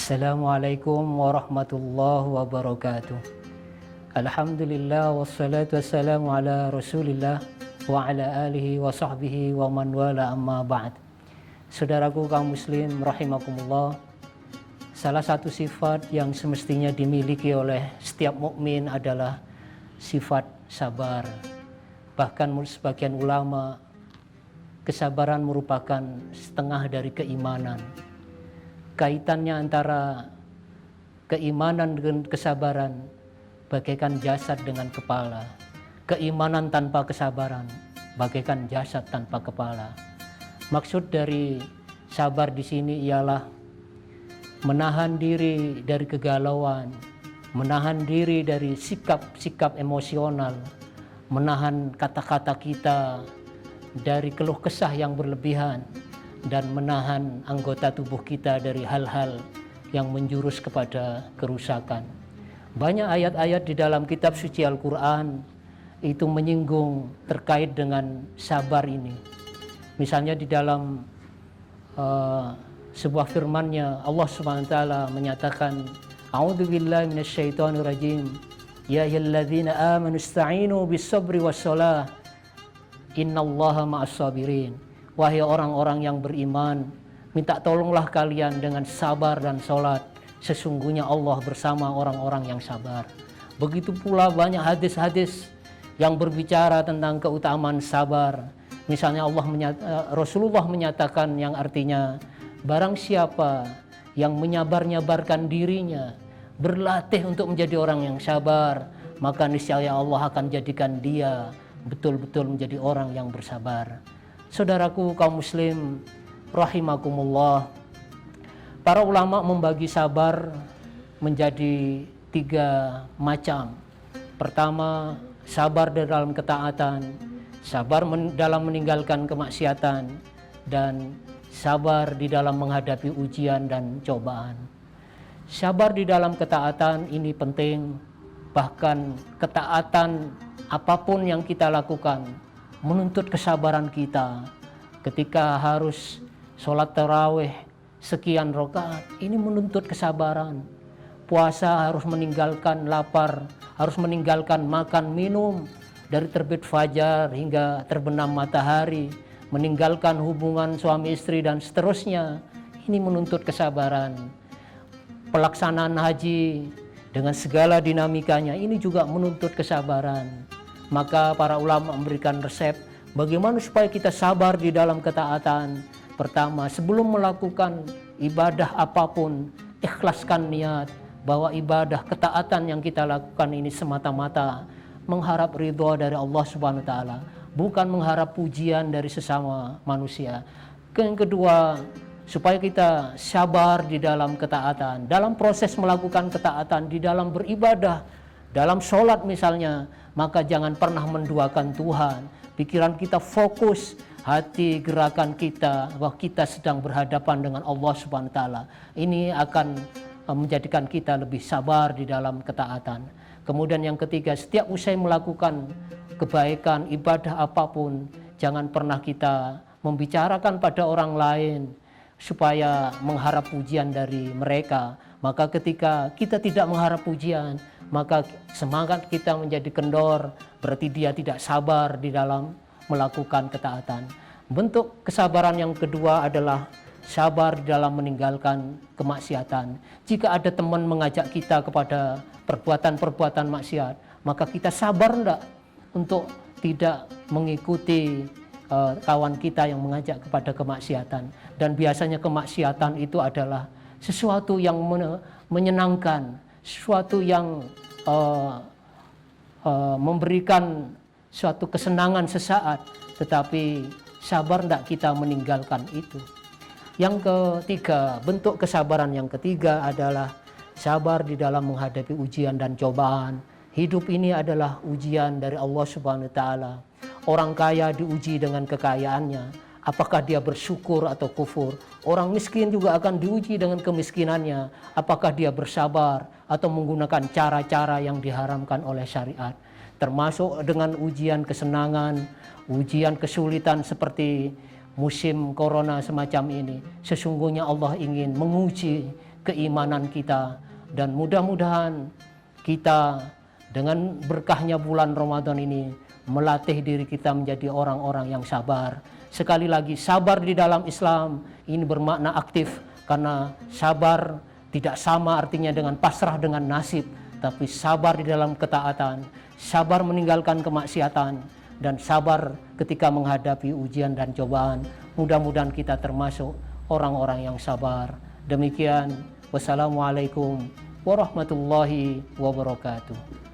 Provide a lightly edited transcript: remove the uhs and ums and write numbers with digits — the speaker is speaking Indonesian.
Assalamualaikum warahmatullahi wabarakatuh. Alhamdulillah wassalatu wassalamu ala rasulillah wa ala alihi wa sahbihi wa man wala amma ba'd. Saudaraku kaum muslim rahimakumullah, salah satu sifat yang semestinya dimiliki oleh setiap mukmin adalah sifat sabar. Bahkan menurut sebagian ulama, kesabaran merupakan setengah dari keimanan. Kaitannya antara keimanan dengan kesabaran bagaikan jasad dengan kepala. Keimanan tanpa kesabaran bagaikan jasad tanpa kepala. Maksud dari sabar di sini ialah menahan diri dari kegalauan, menahan diri dari sikap-sikap emosional, menahan kata-kata kita dari keluh kesah yang berlebihan, dan menahan anggota tubuh kita dari hal-hal yang menjurus kepada kerusakan. Banyak ayat-ayat di dalam kitab suci Al-Quran itu menyinggung terkait dengan sabar ini. Misalnya di dalam sebuah firman-Nya Allah Subhanahu wa taala menyatakan, A'udzubillahi minasyaitonirrajim. Ya ayyuhalladzina amanu ista'inu bis-sabri was-shalah. Innallaha ma'as-sabirin. Wahai orang-orang yang beriman, minta tolonglah kalian dengan sabar dan sholat. Sesungguhnya Allah bersama orang-orang yang sabar. Begitu pula banyak hadis-hadis yang berbicara tentang keutamaan sabar. Misalnya Rasulullah menyatakan yang artinya, barang siapa yang menyabar-nyabarkan dirinya, berlatih untuk menjadi orang yang sabar, maka niscaya Allah akan jadikan dia betul-betul menjadi orang yang bersabar. Saudaraku kaum muslim rahimakumullah, para ulama membagi sabar menjadi 3 macam. Pertama, sabar dalam ketaatan, sabar dalam meninggalkan kemaksiatan, dan sabar di dalam menghadapi ujian dan cobaan. Sabar di dalam ketaatan ini penting, bahkan ketaatan apapun yang kita lakukan menuntut kesabaran kita. Ketika harus sholat tarawih sekian rakaat, ini menuntut kesabaran. Puasa harus meninggalkan lapar, harus meninggalkan makan minum dari terbit fajar hingga terbenam matahari, meninggalkan hubungan suami istri dan seterusnya. Ini menuntut kesabaran. Pelaksanaan haji dengan segala dinamikanya ini juga menuntut kesabaran. Maka para ulama memberikan resep bagaimana supaya kita sabar di dalam ketaatan. Pertama, sebelum melakukan ibadah apapun, ikhlaskan niat bahwa ibadah ketaatan yang kita lakukan ini semata-mata mengharap ridho dari Allah Subhanahu wa taala, bukan mengharap pujian dari sesama manusia. Yang kedua, supaya kita sabar di dalam ketaatan, dalam proses melakukan ketaatan, di dalam beribadah, dalam sholat misalnya, maka jangan pernah menduakan Tuhan. Pikiran kita fokus, hati gerakan kita bahwa kita sedang berhadapan dengan Allah Subhanahu wa taala. Ini akan menjadikan kita lebih sabar di dalam ketaatan. Kemudian yang ketiga, setiap usai melakukan kebaikan, ibadah apapun, jangan pernah kita membicarakan pada orang lain supaya mengharap pujian dari mereka. Maka ketika kita tidak mengharap pujian, maka semangat kita menjadi kendor, berarti dia tidak sabar di dalam melakukan ketaatan. Bentuk kesabaran yang kedua adalah sabar di dalam meninggalkan kemaksiatan. Jika ada teman mengajak kita kepada perbuatan-perbuatan maksiat, maka kita sabar enggak untuk tidak mengikuti kawan kita yang mengajak kepada kemaksiatan. Dan biasanya kemaksiatan itu adalah sesuatu yang menyenangkan, sesuatu yang memberikan suatu kesenangan sesaat, tetapi sabar tidak kita meninggalkan itu. Yang ketiga, bentuk kesabaran yang ketiga adalah sabar di dalam menghadapi ujian dan cobaan. Hidup ini adalah ujian dari Allah Subhanahu wa taala. Orang kaya diuji dengan kekayaannya, apakah dia bersyukur atau kufur. Orang miskin juga akan diuji dengan kemiskinannya, apakah dia bersabar atau menggunakan cara-cara yang diharamkan oleh syariat. Termasuk dengan ujian kesenangan, ujian kesulitan seperti musim corona semacam ini. Sesungguhnya Allah ingin menguji keimanan kita, dan mudah-mudahan kita dengan berkahnya bulan Ramadan ini melatih diri kita menjadi orang-orang yang sabar. Sekali lagi, sabar di dalam Islam ini bermakna aktif, karena sabar tidak sama artinya dengan pasrah dengan nasib, tapi sabar di dalam ketaatan, sabar meninggalkan kemaksiatan, dan sabar ketika menghadapi ujian dan cobaan. Mudah-mudahan kita termasuk orang-orang yang sabar. Demikian, wassalamualaikum warahmatullahi wabarakatuh.